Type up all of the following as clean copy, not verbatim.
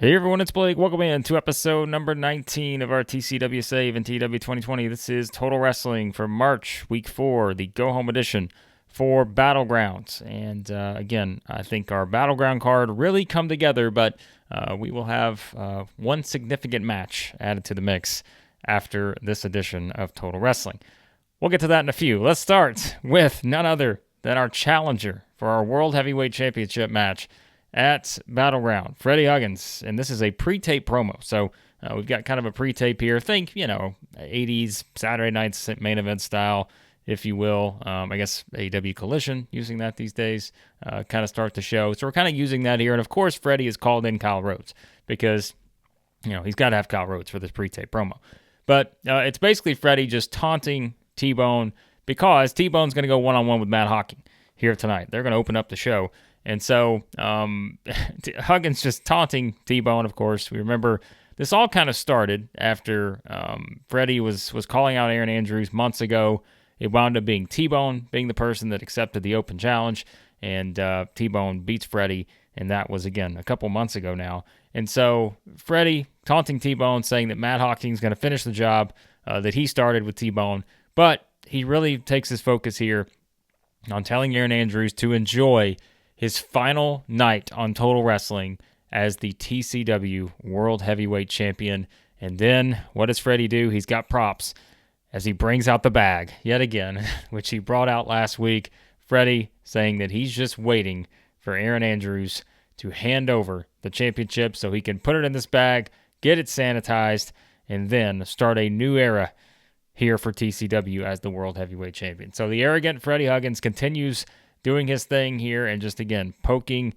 Hey everyone, it's Blake. Welcome in to episode number 19 of our TCW Save and TEW 2020. This is Total Wrestling for March, week 4, the go-home edition for Battlegrounds. And again, I think our Battleground card really come together, but we will have one significant match added to the mix after this edition of Total Wrestling. We'll get to that in a few. Let's start with none other than our challenger for our World Heavyweight Championship match at Battleground, Freddy Huggins, and this is a pre-tape promo. So we've got kind of a pre-tape here. Think, 80s Saturday Night's main event style, if you will. I guess AEW Collision using that these days, kind of start the show. So we're kind of using that here. And of course, Freddy has called in Kyle Rhodes because, he's got to have Kyle Rhodes for this pre-tape promo. But it's basically Freddy just taunting T-Bone because T-Bone's going to go one-on-one with Matt Hawking here tonight. They're going to open up the show. And so Huggins just taunting T-Bone, of course. We remember this all kind of started after Freddy was calling out Aaron Andrews months ago. It wound up being T-Bone being the person that accepted the open challenge, and T-Bone beats Freddy, and that was, again, a couple months ago now. And so Freddy taunting T-Bone, saying that Matt Hawking's going to finish the job that he started with T-Bone, but he really takes his focus here on telling Aaron Andrews to enjoy his final night on Total Wrestling as the TCW World Heavyweight Champion. And then, what does Freddy do? He's got props as he brings out the bag, yet again, which he brought out last week. Freddy saying that he's just waiting for Aaron Andrews to hand over the championship so he can put it in this bag, get it sanitized, and then start a new era here for TCW as the World Heavyweight Champion. So the arrogant Freddy Huggins continues doing his thing here and just, again, poking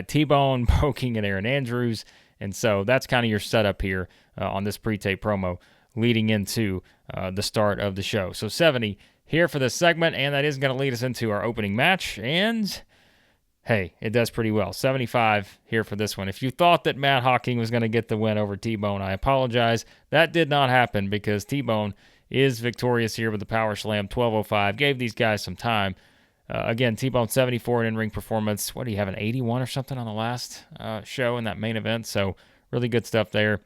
T-Bone, poking at Aaron Andrews. And so that's kind of your setup here on this pre-tape promo leading into the start of the show. So 70 here for this segment, and that is going to lead us into our opening match. And, hey, it does pretty well. 75 here for this one. If you thought that Matt Hawking was going to get the win over T-Bone, I apologize. That did not happen because T-Bone is victorious here with the Power Slam. 12:05 gave these guys some time. Again, T-Bone 74 in-ring performance. What do you have, an 81 or something on the last show in that main event? So really good stuff there.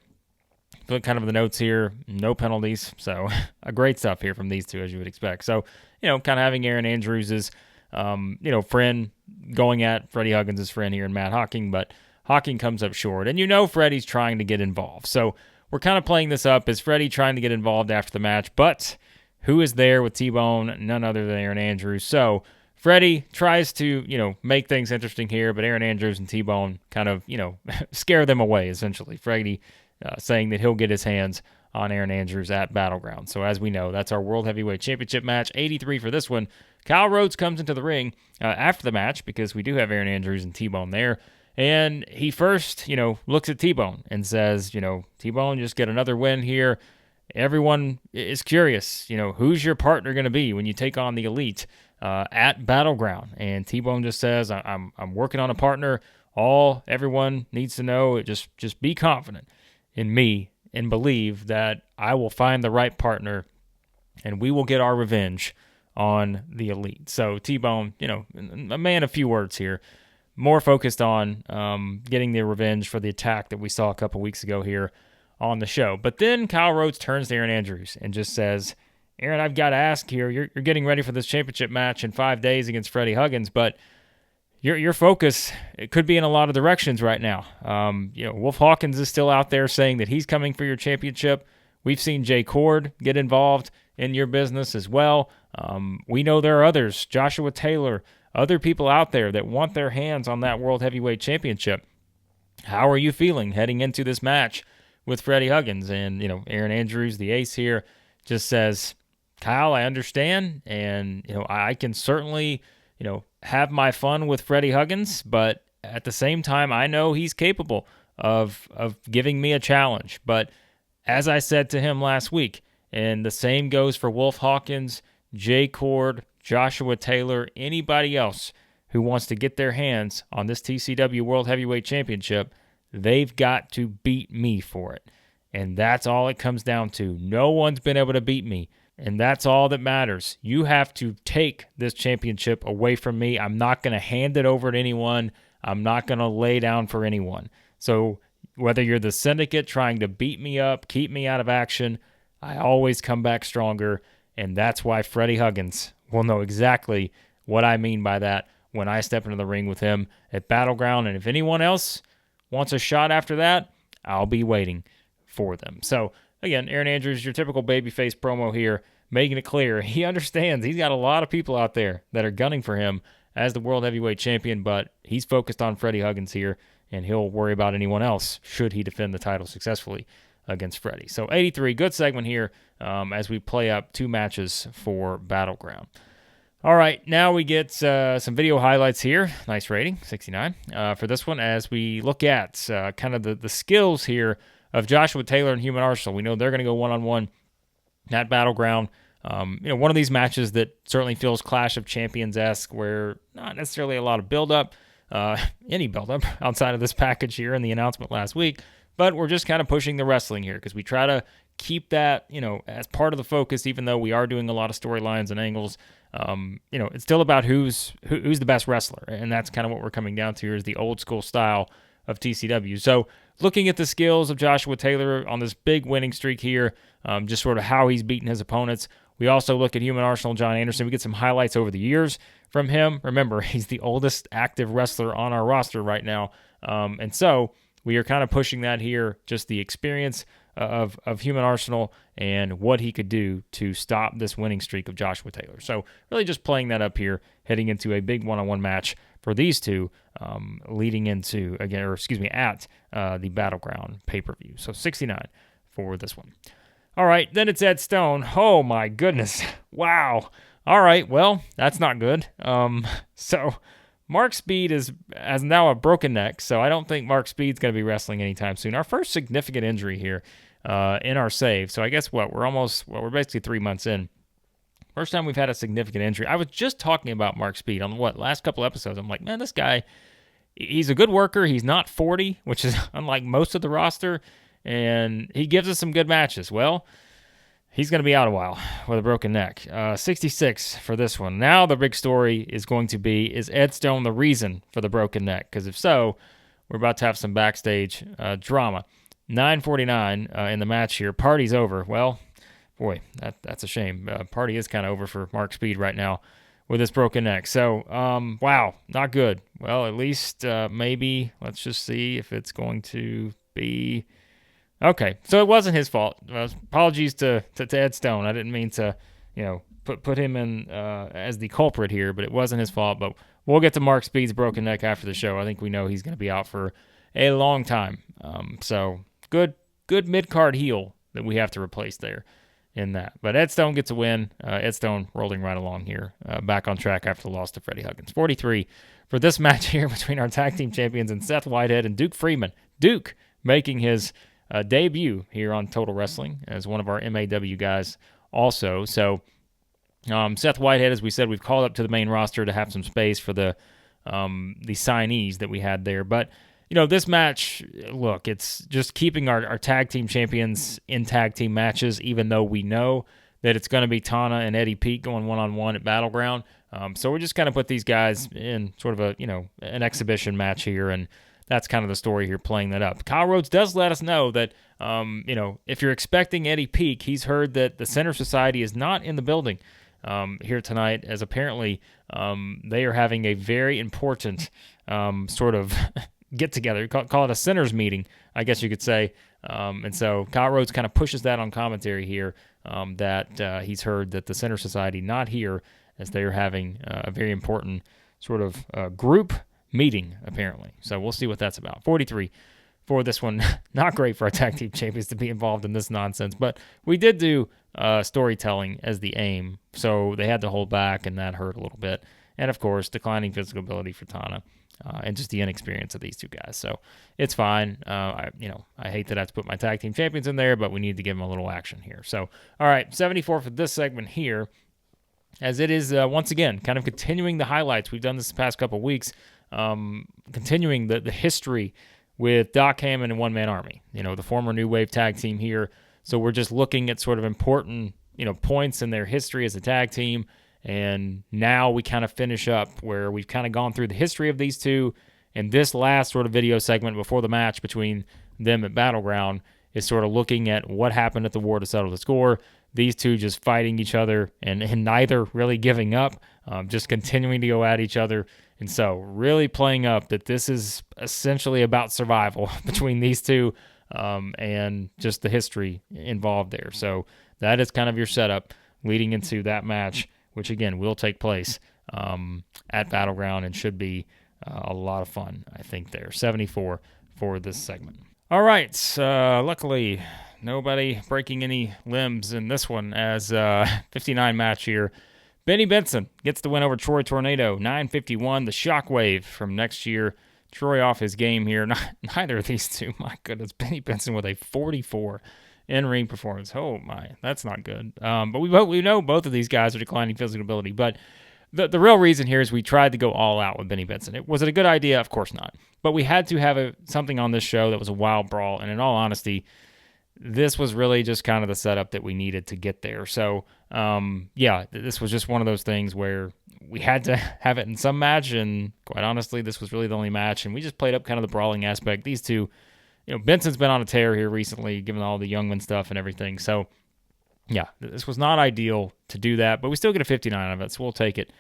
But kind of the notes here, no penalties. So great stuff here from these two, as you would expect. So, kind of having Aaron Andrews' friend going at Freddy Huggins' friend here in Matt Hawking, but Hawking comes up short. And Freddy's trying to get involved. So we're kind of playing this up as Freddy trying to get involved after the match. But who is there with T-Bone? None other than Aaron Andrews. So Freddy tries to, make things interesting here, but Aaron Andrews and T-Bone kind of, scare them away, essentially. Freddy saying that he'll get his hands on Aaron Andrews at Battleground. So as we know, that's our World Heavyweight Championship match, 83 for this one. Kyle Rhodes comes into the ring after the match because we do have Aaron Andrews and T-Bone there. And he first, looks at T-Bone and says, T-Bone, just get another win here. Everyone is curious, who's your partner going to be when you take on the Elite at Battleground? And T-Bone just says, I'm working on a partner. All everyone needs to know, just be confident in me and believe that I will find the right partner and we will get our revenge on the Elite. So T-Bone, a man of few words here, more focused on getting the revenge for the attack that we saw a couple weeks ago here on the show. But then Kyle Rhodes turns to Aaron Andrews and just says, Aaron, I've got to ask here, you're getting ready for this championship match in 5 days against Freddy Huggins, but your focus, it could be in a lot of directions right now. Wolf Hawkins is still out there saying that he's coming for your championship. We've seen Chord get involved in your business as well. We know there are others, Joshua Taylor, other people out there that want their hands on that World Heavyweight Championship. How are you feeling heading into this match with Freddy Huggins? And, Aaron Andrews, the ace here, just says, Kyle, I understand, and, I can certainly, have my fun with Freddy Huggins, but at the same time, I know he's capable of giving me a challenge. But as I said to him last week, and the same goes for Wolf Hawkins, Chord, Joshua Taylor, anybody else who wants to get their hands on this TCW World Heavyweight Championship, they've got to beat me for it. And that's all it comes down to. No one's been able to beat me. And that's all that matters. You have to take this championship away from me. I'm not going to hand it over to anyone. I'm not going to lay down for anyone. So Whether you're the syndicate trying to beat me up, keep me out of action, I always come back stronger, and that's why Freddy Huggins will know exactly what I mean by that when I step into the ring with him at Battleground. And if anyone else wants a shot after that, I'll be waiting for them. So, again, Aaron Andrews, your typical babyface promo here, making it clear he understands he's got a lot of people out there that are gunning for him as the World Heavyweight Champion, but he's focused on Freddy Huggins here, and he'll worry about anyone else should he defend the title successfully against Freddy. So 83, good segment here as we play up 2 matches for Battleground. All right, now we get some video highlights here. Nice rating, 69 for this one, as we look at kind of the skills here of Joshua Taylor and Human Arsenal. We know they're going to go one-on-one at Battleground. One of these matches that certainly feels Clash of Champions-esque, where not necessarily a lot of build-up, any build-up outside of this package here and the announcement last week, but we're just kind of pushing the wrestling here because we try to keep that, as part of the focus, even though we are doing a lot of storylines and angles. It's still about who's the best wrestler, and that's kind of what we're coming down to here is the old school style of TCW. So looking at the skills of Joshua Taylor on this big winning streak here, just sort of how he's beaten his opponents. We also look at Human Arsenal, John Anderson. We get some highlights over the years from him. Remember, he's the oldest active wrestler on our roster right now. And so we are kind of pushing that here, just the experience of Human Arsenal and what he could do to stop this winning streak of Joshua Taylor. So really just playing that up here, heading into a big one-on-one match for these two, leading into, at the Battleground pay-per-view. So 69 for this one. All right, then it's Ed Stone. Oh, my goodness. Wow. All right, well, that's not good. So Mark Speed has now a broken neck, so I don't think Mark Speed's going to be wrestling anytime soon. Our first significant injury here in our save. So I guess we're basically 3 months in. First time we've had a significant injury. I was just talking about Mark Speed on last couple episodes. I'm like, man, this guy, he's a good worker. He's not 40, which is unlike most of the roster, and he gives us some good matches. Well, he's going to be out a while with a broken neck. 66 for this one. Now the big story is going to be, is Ed Stone the reason for the broken neck? Because if so, we're about to have some backstage drama. 9:49 in the match here. Party's over. Well, boy, that's a shame. Party is kind of over for Mark Speed right now with this broken neck. So, wow, not good. Well, at least maybe let's just see if it's going to be... Okay, so it wasn't his fault. Apologies to Ed Stone. I didn't mean to, put him in as the culprit here, but it wasn't his fault. But we'll get to Mark Speed's broken neck after the show. I think we know he's going to be out for a long time. So good mid-card heel that we have to replace there in that. But Ed Stone gets a win. Ed Stone rolling right along here, back on track after the loss to Freddy Huggins. 43 for this match here between our tag team champions and Seth Whitehead and Duke Freeman. Duke making his debut here on Total Wrestling as one of our MAW guys also. So Seth Whitehead, as we said, we've called up to the main roster to have some space for the signees that we had there. But, this match, look, it's just keeping our tag team champions in tag team matches, even though we know that it's going to be Tana and Eddie Pete going one-on-one at Battleground. So we're just kind of put these guys in sort of an exhibition match here, and that's kind of the story here, playing that up. Kyle Rhodes does let us know that, if you're expecting Eddie Peak, he's heard that the Center Society is not in the building here tonight, as apparently they are having a very important sort of get-together. Call it a Centers meeting, I guess you could say. And so Kyle Rhodes kind of pushes that on commentary here, that he's heard that the Center Society not here, as they are having a very important sort of group meeting, apparently. So we'll see what that's about. 43 for this one. Not great for our tag team champions to be involved in this nonsense, but we did do storytelling as the aim, so they had to hold back, and that hurt a little bit. And, of course, declining physical ability for Tana, and just the inexperience of these two guys. So it's fine. I hate that I have to put my tag team champions in there, but we need to give them a little action here. So, all right, 74 for this segment here, as it is, once again, kind of continuing the highlights. We've done this the past couple of weeks, continuing the history with Doc Hammond and One Man Army, the former New Wave tag team here. So we're just looking at sort of important, points in their history as a tag team. And now we kind of finish up where we've kind of gone through the history of these two. And this last sort of video segment before the match between them at Battleground is sort of looking at what happened at the war to settle the score. These two just fighting each other and neither really giving up, just continuing to go at each other. And so really playing up that this is essentially about survival between these two and just the history involved there. So that is kind of your setup leading into that match, which again will take place at Battleground and should be a lot of fun, I think, there. 74 for this segment. All right, luckily nobody breaking any limbs in this one as 59 match here. Benny Benson gets the win over Troy Tornado, 9:51, the Shockwave from next year. Troy off his game here. Neither of these two, my goodness. Benny Benson with a 44 in-ring performance. Oh, my, that's not good. But we know both of these guys are declining physical ability. But the real reason here is we tried to go all out with Benny Benson. Was it a good idea? Of course not. But we had to have something on this show that was a wild brawl. And in all honesty, this was really just kind of the setup that we needed to get there. So, this was just one of those things where we had to have it in some match, and quite honestly, this was really the only match, and we just played up kind of the brawling aspect. These two, Benson's been on a tear here recently, given all the Youngman stuff and everything. So, yeah, this was not ideal to do that, but we still get a 59 out of it, so we'll take it.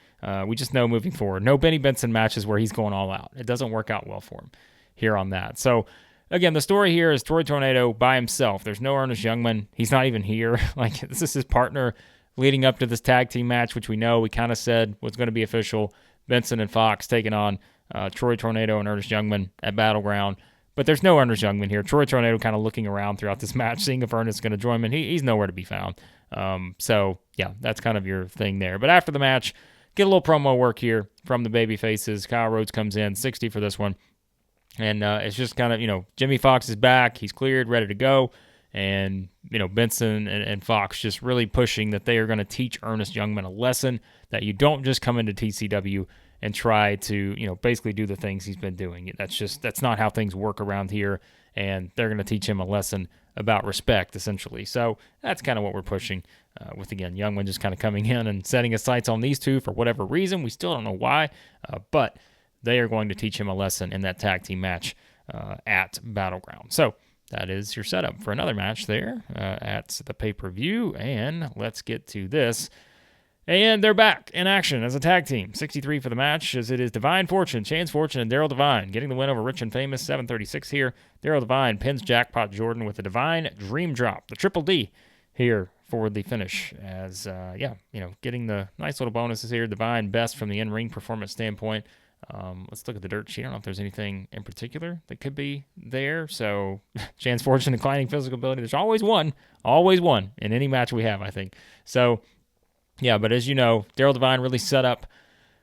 We just know moving forward, no Benny Benson matches where he's going all out. It doesn't work out well for him here on that. So, again, the story here is Troy Tornado by himself. There's no Ernest Youngman. He's not even here. This is his partner leading up to this tag team match, which we kind of said was going to be official. Benson and Foxx taking on Troy Tornado and Ernest Youngman at Battleground. But there's no Ernest Youngman here. Troy Tornado kind of looking around throughout this match, seeing if Ernest is going to join him, and he's nowhere to be found. That's kind of your thing there. But after the match, get a little promo work here from the baby faces. Kyle Rhodes comes in, 60 for this one. And it's just kind of, Jimmy Foxx is back. He's cleared, ready to go. And, Benson and Foxx just really pushing that they are going to teach Ernest Youngman a lesson, that you don't just come into TCW and try to, basically do the things he's been doing. That's not how things work around here. And they're going to teach him a lesson about respect, essentially. So that's kind of what we're pushing with, again, Youngman just kind of coming in and setting his sights on these two for whatever reason. We still don't know why, but they are going to teach him a lesson in that tag team match at Battleground. So that is your setup for another match there at the pay-per-view. And let's get to this. And they're back in action as a tag team. 63 for the match, as it is Divine Fortune, Chance Fortune, and Daryl Divine getting the win over Rich and Famous. 7:36 here. Daryl Divine pins Jackpot Jordan with a Divine Dream Drop, the Triple D here for the finish. As getting the nice little bonuses here. Divine best from the in-ring performance standpoint. Let's look at the dirt sheet. I don't know if there's anything in particular that could be there. So, Chance Fortune, declining physical ability. There's always one in any match we have, I think. So, yeah, but as you know, Daryl Divine really set up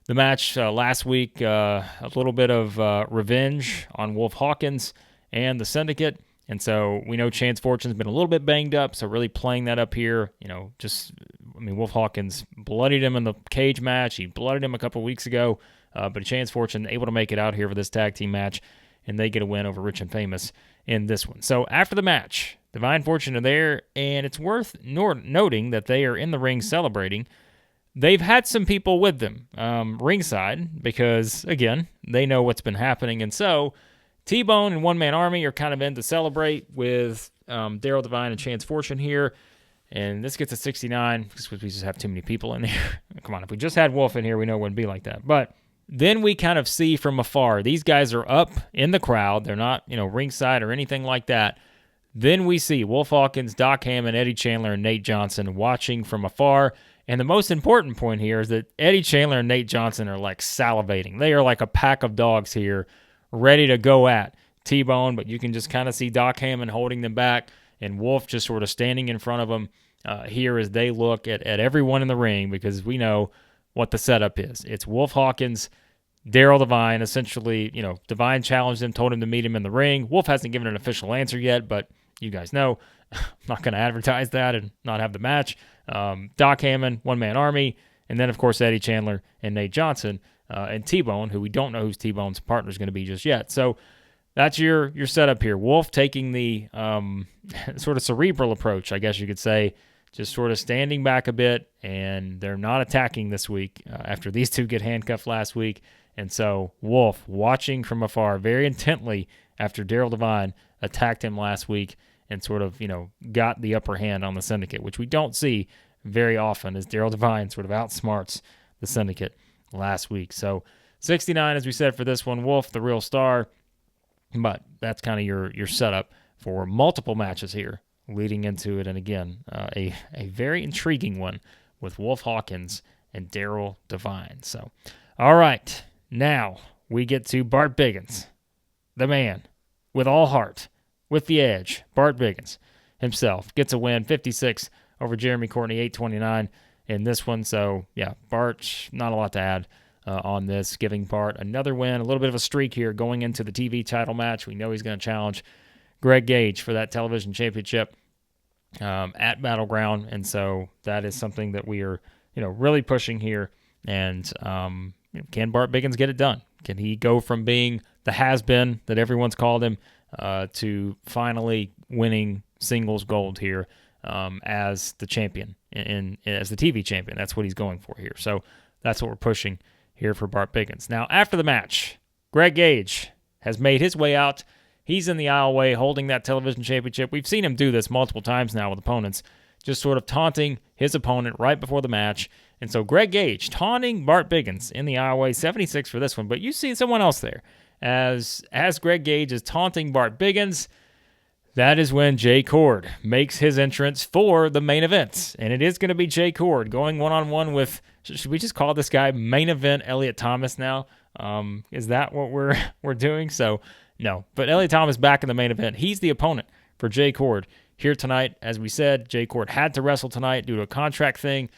the match last week. A little bit of revenge on Wolf Hawkins and the Syndicate. And so we know Chance Fortune's been a little bit banged up, so really playing that up here. Wolf Hawkins bloodied him in the cage match. He bloodied him a couple weeks ago. But Chance Fortune able to make it out here for this tag team match, and they get a win over Rich and Famous in this one. So after the match, Divine Fortune are there, and it's worth noting that they are in the ring celebrating. They've had some people with them ringside because, again, they know what's been happening. And so T-Bone and One Man Army are kind of in to celebrate with Daryl Divine and Chance Fortune here. And this gets a 69 because we just have too many people in there. Come on, if we just had Wolf in here, we know it wouldn't be like that. But then we kind of see from afar, these guys are up in the crowd. They're not, ringside or anything like that. Then we see Wolf Hawkins, Doc Hammond, Eddie Chandler, and Nate Johnson watching from afar. And the most important point here is that Eddie Chandler and Nate Johnson are like salivating. They are like a pack of dogs here, ready to go at T-Bone, but you can just kind of see Doc Hammond holding them back and Wolf just sort of standing in front of them here as they look at everyone in the ring, because we know what the setup is. It's Wolf Hawkins, Daryl Divine. Essentially, Divine challenged him, told him to meet him in the ring. Wolf hasn't given an official answer yet, but you guys know I'm not going to advertise that and not have the match. Doc Hammond, One Man Army, and then, of course, Eddie Chandler and Nate Johnson and T-Bone, who we don't know who's T-Bone's partner is going to be just yet. So that's your setup here. Wolf taking the sort of cerebral approach, I guess you could say, just sort of standing back a bit, and they're not attacking this week after these two get handcuffed last week. And so Wolf watching from afar very intently after Daryl Devine attacked him last week and sort of, got the upper hand on the Syndicate, which we don't see very often as Daryl Devine sort of outsmarts the Syndicate last week. So 69, as we said, for this one. Wolf, the real star. But that's kind of your setup for multiple matches here leading into it. And again, a very intriguing one with Wolf Hawkins and Daryl Devine. So, all right, now we get to Bart Biggins, the man with all heart, with the edge. Bart Biggins himself gets a win, 56 over Jeremy Courtney, 829 in this one. So, yeah, Bart, not a lot to add on this, giving Bart another win, a little bit of a streak here going into the TV title match. We know he's going to challenge Greg Gage for that television championship at Battleground, and so that is something that we are, really pushing here. And can Bart Biggins get it done? Can he go from being the has-been that everyone's called him to finally winning singles gold here as the champion, and as the TV champion? That's what he's going for here. So that's what we're pushing here for Bart Biggins. Now, after the match, Greg Gage has made his way out. He's in the aisleway holding that television championship. We've seen him do this multiple times now with opponents, just sort of taunting his opponent right before the match. And so Greg Gage taunting Bart Biggins in the aisleway, 76 for this one. But you see someone else there. As Greg Gage is taunting Bart Biggins, that is when Jay Chord makes his entrance for the main event. And it is going to be Jay Chord going one-on-one with, should we just call this guy main event Elliot Thomas now? Is that what we're doing? So, no. But Elliot Thomas back in the main event. He's the opponent for Jay Chord here tonight. As we said, Jay Chord had to wrestle tonight due to a contract thing.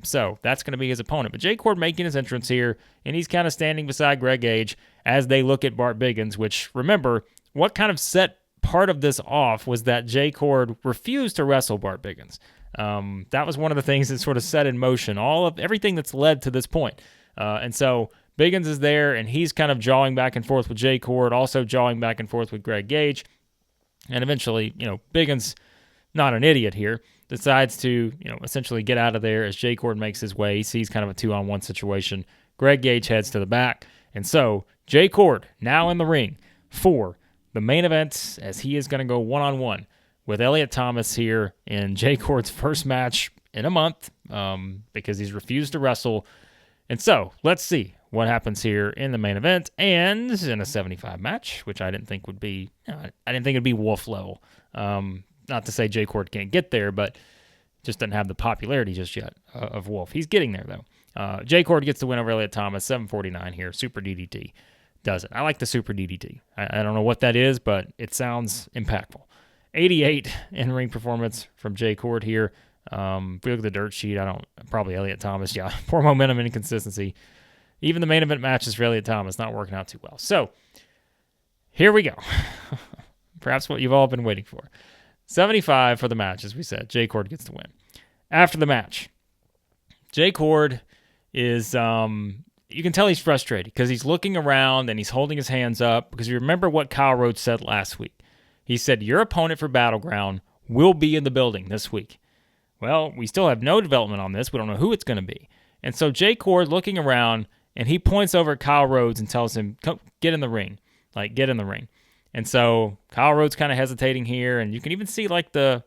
So that's going to be his opponent. But Jay Chord making his entrance here, and he's kind of standing beside Greg Gage as they look at Bart Biggins, which, remember, what kind of set part of this off was that Jay Chord refused to wrestle Bart Biggins. That was one of the things that sort of set in motion everything that's led to this point. And so Biggins is there, and he's kind of jawing back and forth with Jay Chord, also jawing back and forth with Greg Gage. And eventually, Biggins, not an idiot here, decides to, essentially get out of there as Jay Chord makes his way. He sees kind of a 2-on-1 situation. Greg Gage heads to the back. And so Jay Chord now in the ring for the main event, as he is going to go one-on-one with Elliot Thomas here in Jay Chord's first match in a month because he's refused to wrestle. And so let's see what happens here in the main event and in a 75 match, which I didn't think would be, I didn't think it'd be Wolf level. Not to say Jay Chord can't get there, but just doesn't have the popularity just yet of Wolf. He's getting there, though. Jay Chord gets the win over Elliot Thomas, 749 here. Super DDT does it. I like the Super DDT. I don't know what that is, but it sounds impactful. 88 in-ring performance from Jay Chord here. If we look at the dirt sheet, probably Elliot Thomas. Yeah, poor momentum and inconsistency. Even the main event matches for Elliot Thomas not working out too well. So, here we go. Perhaps what you've all been waiting for. 75 for the match, as we said. Jay Chord gets the win. After the match, Jay Chord is, you can tell he's frustrated because he's looking around and he's holding his hands up because you remember what Kyle Rhodes said last week. He said, your opponent for Battleground will be in the building this week. Well, we still have no development on this. We don't know who it's going to be. And so Jay Chord looking around, and he points over at Kyle Rhodes and tells him, get in the ring. Get in the ring. And so Kyle Rhodes kind of hesitating here, and you can even see the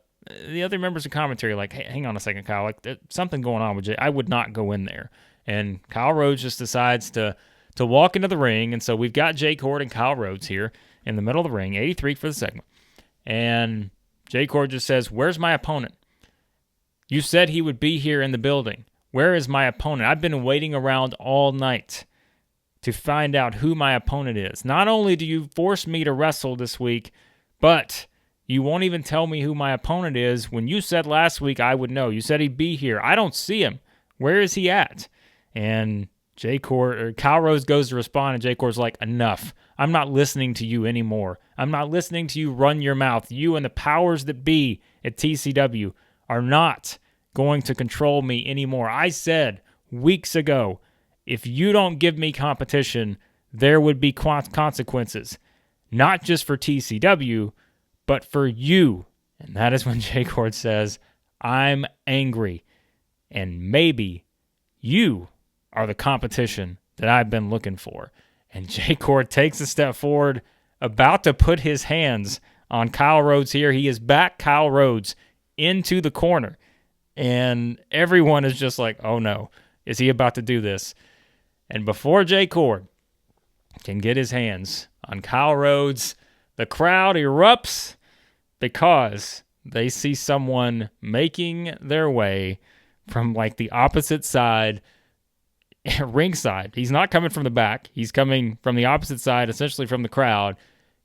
other members of commentary hey, hang on a second, Kyle. There's something going on with Jay. I would not go in there. And Kyle Rhodes just decides to walk into the ring, and so we've got Jay Chord and Kyle Rhodes here in the middle of the ring, 83 for the segment. And Jay Chord just says, where's my opponent? You said he would be here in the building. Where is my opponent? I've been waiting around all night to find out who my opponent is. Not only do you force me to wrestle this week, but you won't even tell me who my opponent is when you said last week I would know. You said he'd be here. I don't see him. Where is he at? And Kyle Rhodes goes to respond, and Jay Chord's like, enough. I'm not listening to you anymore. I'm not listening to you run your mouth. You and the powers that be at TCW are not going to control me anymore. I said weeks ago, if you don't give me competition, there would be consequences, not just for TCW, but for you. And that is when Jay Chord says, I'm angry, and maybe you are the competition that I've been looking for. And Jay Chord takes a step forward, about to put his hands on Kyle Rhodes here. He is back Kyle Rhodes into the corner. And everyone is just like, oh no, is he about to do this? And before Jay Chord can get his hands on Kyle Rhodes, the crowd erupts because they see someone making their way from like the opposite side, ringside. He's not coming from the back. He's coming from the opposite side, essentially from the crowd.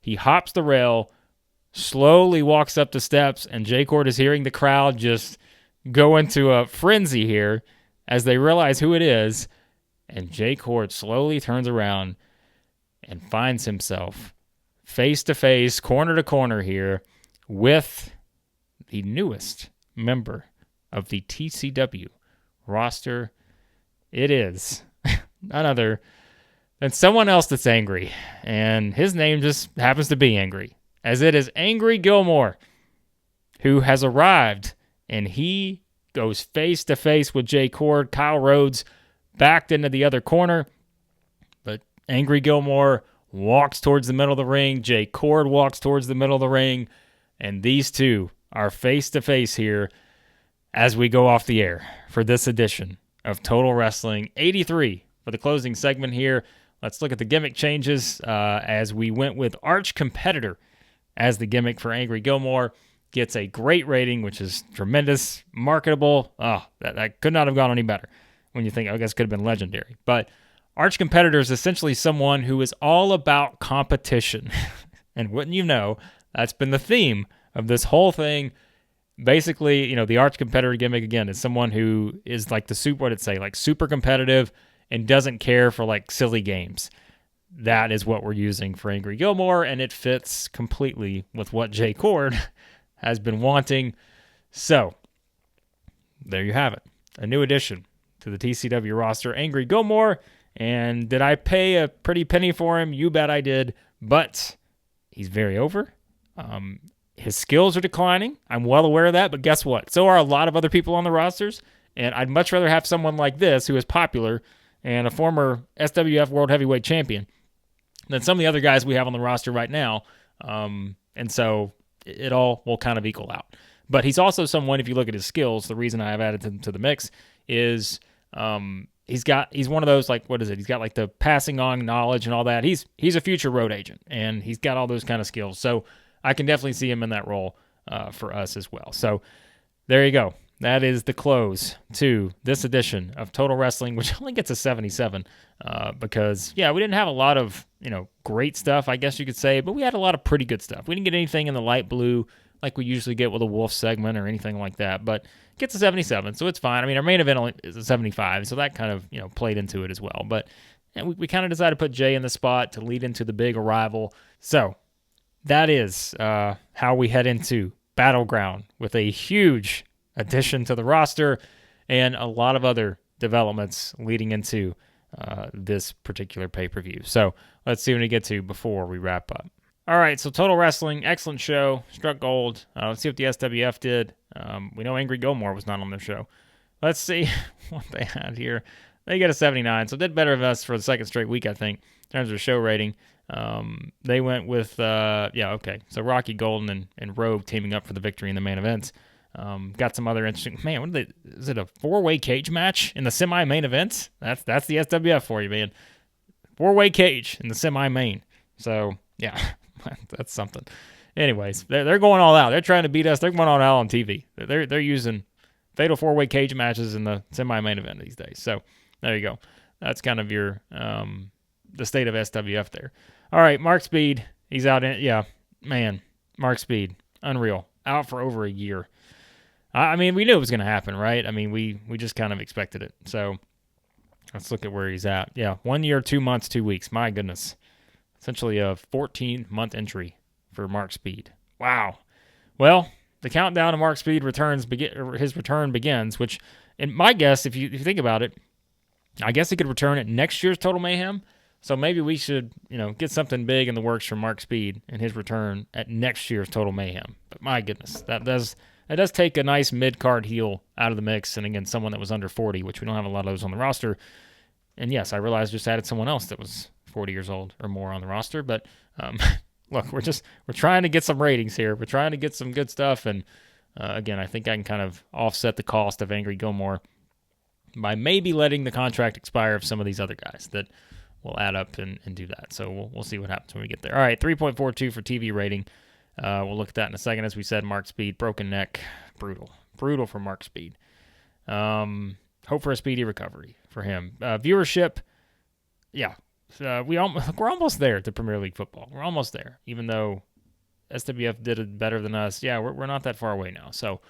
He hops the rail, slowly walks up the steps, and Jay Chord is hearing the crowd just go into a frenzy here as they realize who it is. And Jay Chord slowly turns around and finds himself face to face, corner to corner here with the newest member of the TCW roster. It is none other than someone else that's angry, and his name just happens to be Angry, as it is Angry Gilmore, who has arrived, and he goes face to face with Jay Chord. Kyle Rhodes backed into the other corner, but Angry Gilmore walks towards the middle of the ring. Jay Chord walks towards the middle of the ring, and these two are face to face here as we go off the air for this edition of Total Wrestling 83 for the closing segment here. Let's look at the gimmick changes as we went with Arch Competitor as the gimmick for Angry Gilmore. Gets a great rating, which is tremendous, marketable. Oh, that could not have gone any better when you think, I guess it could have been legendary. But Arch Competitor is essentially someone who is all about competition. And wouldn't you know, that's been the theme of this whole thing. Basically, the Arch Competitor gimmick, again, is someone who is like super competitive and doesn't care for like silly games. That is what we're using for Angry Gilmore, and it fits completely with what Jay Chord has been wanting. So, there you have it. A new addition to the TCW roster, Angry Gilmore. And did I pay a pretty penny for him? You bet I did. But he's very over. His skills are declining. I'm well aware of that, but guess what? So are a lot of other people on the rosters, and I'd much rather have someone like this who is popular and a former SWF World Heavyweight Champion than some of the other guys we have on the roster right now. And so it all will kind of equal out. But he's also someone, if you look at his skills, the reason I've added him to the mix is he's one of those, like, what is it? He's got like the passing on knowledge and all that. He's a future road agent, and he's got all those kind of skills. So I can definitely see him in that role for us as well. So there you go. That is the close to this edition of Total Wrestling, which only gets a 77 because, we didn't have a lot of, great stuff, I guess you could say, but we had a lot of pretty good stuff. We didn't get anything in the light blue like we usually get with a Wolf segment or anything like that, but it gets a 77, so it's fine. I mean, our main event only is a 75, so that kind of, played into it as well. But we kind of decided to put Jay in the spot to lead into the big arrival. So that is how we head into Battleground with a huge addition to the roster and a lot of other developments leading into this particular pay-per-view. So let's see what we get to before we wrap up. All right, so Total Wrestling, excellent show, struck gold. Let's see what the SWF did. We know Angry Gilmore was not on their show. Let's see what they had here. They get a 79, so did better than us for the second straight week, I think, in terms of show rating. They went with, okay. So Rocky Golden and Rogue teaming up for the victory in the main events. Got some other interesting, is it a 4-way cage match in the semi-main event? That's the SWF for you, man. 4-way cage in the semi-main. So, yeah, that's something. Anyways, they're going all out. They're trying to beat us. They're going all out on TV. They're using fatal 4-way cage matches in the semi-main event these days. So, there you go. That's kind of your, the state of SWF there. All right, Mark Speed, he's out Mark Speed, unreal, out for over a year. I mean, we knew it was going to happen, right? I mean, we just kind of expected it. So let's look at where he's at. 1 year, 2 months, 2 weeks. My goodness. Essentially a 14-month entry for Mark Speed. Wow. Well, the countdown to Mark Speed his return begins, which, in my guess, if you think about it, I guess he could return at next year's Total Mayhem. So maybe we should, get something big in the works for Mark Speed and his return at next year's Total Mayhem. But my goodness, that does take a nice mid-card heel out of the mix. And again, someone that was under 40, which we don't have a lot of those on the roster. And yes, I realized I just added someone else that was 40 years old or more on the roster. But look, we're trying to get some ratings here. We're trying to get some good stuff. And again, I think I can kind of offset the cost of Angry Gilmore by maybe letting the contract expire of some of these other guys that will add up and do that. So we'll see what happens when we get there. All right, 3.42 for TV rating. We'll look at that in a second. As we said, Mark Speed, broken neck, brutal for Mark Speed. Hope for a speedy recovery for him. Viewership, yeah, we're almost there to Premier League football. We're almost there, even though SWF did it better than us. Yeah, we're not that far away now. So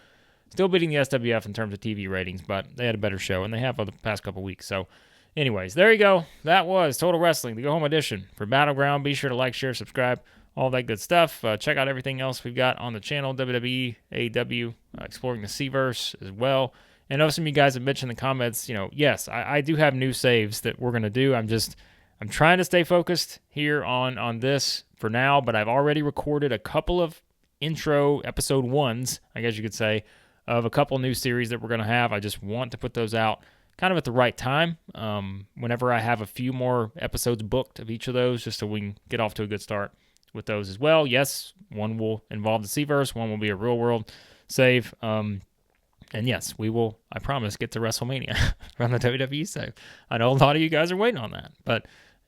still beating the SWF in terms of TV ratings, but they had a better show, and they have for the past couple weeks. So anyways, there you go. That was Total Wrestling, the Go Home Edition for Battleground. Be sure to like, share, subscribe, all that good stuff. Check out everything else we've got on the channel, WWE, AEW, exploring the C-Verse as well. And I know some of you guys have mentioned in the comments, yes, I do have new saves that we're going to do. I'm trying to stay focused here on this for now, but I've already recorded a couple of intro episode ones, I guess you could say, of a couple new series that we're going to have. I just want to put those out kind of at the right time, whenever I have a few more episodes booked of each of those, just so we can get off to a good start with those as well. Yes, one will involve the C-Verse, one will be a real-world save. And yes, we will, I promise, get to WrestleMania from the WWE save. I know a lot of you guys are waiting on that, but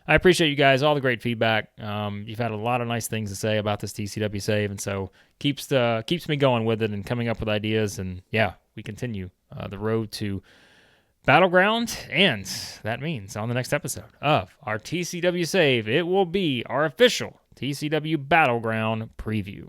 I appreciate you guys, all the great feedback. You've had a lot of nice things to say about this TCW save, and so keeps me going with it and coming up with ideas. And yeah, we continue the road to Battleground, and that means on the next episode of our TCW save, it will be our official TCW Battleground preview.